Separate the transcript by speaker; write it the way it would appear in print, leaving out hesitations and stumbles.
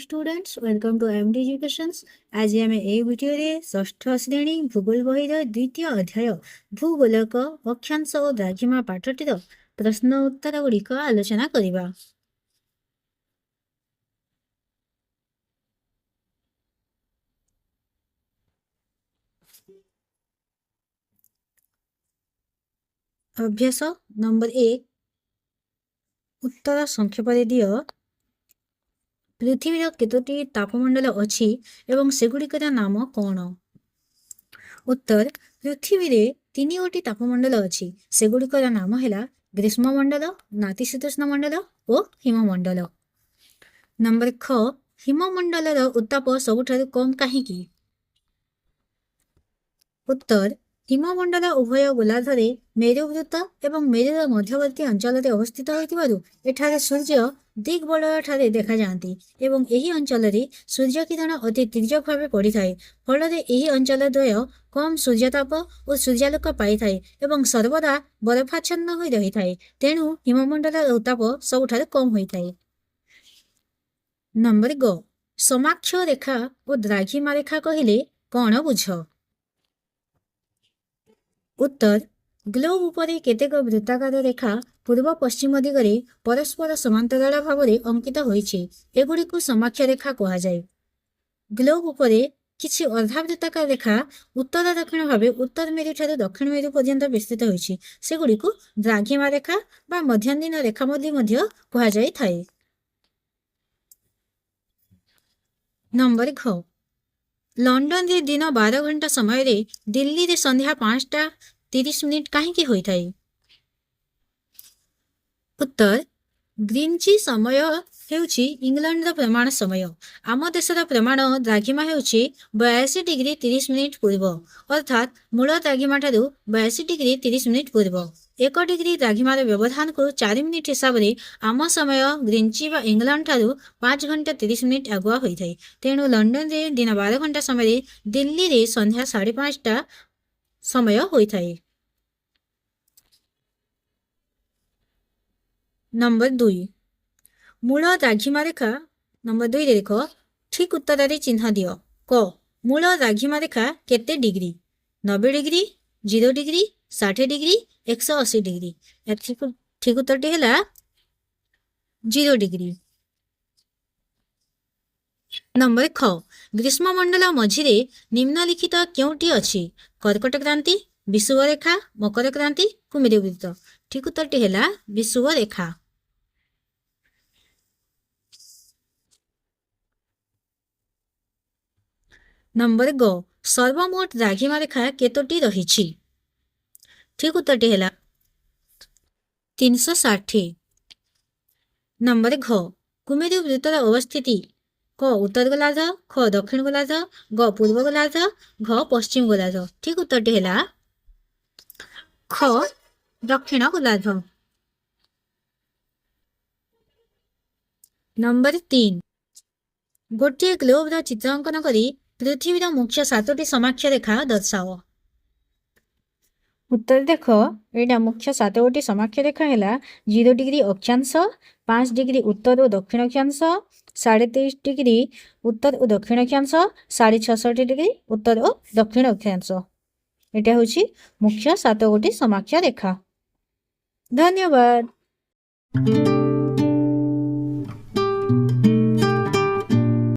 Speaker 1: students, welcome to MD Educations. आज आम ए video षष्ठ श्रेणी भूगोल बही द्वितीय अध्याय भूगोलक अक्षांश और द्राघिमा पाठटीर प्रश्न उत्तर गुड़िक आलोचना करिबा। अभ्यास नंबर 1 उत्तर संक्षेप दियो। पृथ्वीर केतोटी तापमंडल अच्छी एवं सेगुड़िकर नाम कौन? उत्तर पृथ्वी रे 3 गोटी तापमंडल अच्छी सेगुड़िकर नाम है ग्रीष्ममंडल, नातिशीतोष्ण मंडल और हिममंडल। नंबर ख हिममंडल उत्ताप सबुठारु कम काहींकी? उत्तर हिममंडल उभय गोलार्धरे मेरुवृत्त एवं मेरुर मध्यवर्ती अंचल अवस्थित होइतिबारु एठारे सूर्य दिग्बलय ठारे देखा जाती एवं एही अंचल सूर्य किरण अति तीर्यक भाव पड़ी थाए। फल एही अंचल द्वय कम सूर्यताप और सूर्यालोक पाई थाए एवं सर्वदा बरफाच्छन्न होई रही थाए। तेणु हिममंडल उत्ताप सबुठारु कम होई थाए। नंबर ग समाक्ष रेखा और द्राघिमा रेखा कहिले कौन बुझ? उत्तर ग्लोब उपरे केतेक वृत्ताकार रेखा पूर्व पश्चिम दिगरे परस्पर समांतराल भाव में अंकित होइछे। एगुड़िक समाक्ष रेखा कहा जाए। ग्लोब उपरे किछि अर्धावृत्ताकार रेखा उत्तर दक्षिण भाव उत्तर मेरु ठारू दक्षिण मेरु पर्यंत विस्तृत होइछे। सेगुड़िक द्राघिमा रेखा बा मध्याह्न रेखा मध्य कहा जाय थाए। नंबर घ लंडन रे दिन 12 घंटा समय रे दिल्ली रे संध्या 5:30 कहीं होई थाए? उत्तर ग्रीनची समय हेउछि इंग्लैंड रो प्रमाण समय। आम देशर प्रमाण द्राघिमा हेउछि 82 डिग्री 30 मिनिट पूर्व, अर्थात मूल द्राघिमा ठारू 82 डिग्री 30 मिनिट पूर्व। 1 डिग्री द्राघिमार व्यवधान को 4 मिनिट हिसाब से आम समय ग्रीनची बा इंग्लैंड ठारू 5 घंटा 30 मिनिट आगुआ होई थाए। तेणु लंडन रे दिन 12 घंटा समय दिल्ली रे संध्या 5:30 समय होई थाए। नंबर 2 मूल द्राघिमा रेखा। नंबर 2 रे देख ठीक उत्तर रे चिन्ह दियो। क मूल द्राघिमा रेखा केते degree? 90 degree, 0 degree, 60 degree, 180 degree. ठीक उत्तर है 0 डिग्री। नंबर ख ग्रीष्ममंडल मझिरे निम्नलिखित क्योंटी अच्छी? कर्कट क्रांति, विषुव रेखा, मकर क्रांति, कुमेरू वृत्त। ठीक उत्तर है विषुव रेखा। नंबर ग सर्वमोट द्राघिमा रेखा केतोटी रहिछि? ठीक उत्तर है 360। नंबर घ कुमेरू वृत्तर अवस्थिति क उत्तर गोलार्ध, ख दक्षिण गोलार्ध, ग पूर्व गोलार्ध, घ पश्चिम गोलार्ध। ठीक उत्तर है ख दक्षिण गोलार्ध। नंबर 3 गोटे ग्लोब चित्रांकन करी पृथ्वीर मुख्य 7टी समाक्ष रेखा दर्शाओ। उत्तर देख यहाँ मुख्य 7टी समाक्ष रेखा है 0 डिग्री अक्षांश, 5 डिग्री उत्तर और दक्षिण अक्षांश, 23.5 डिग्री उत्तर और दक्षिण अक्षांश, 66.5 डिग्री उत्तर और दक्षिण अक्षांश। यहाँ हूँ मुख्य 7 गोटी समाक्ष रेखा। धन्यवाद।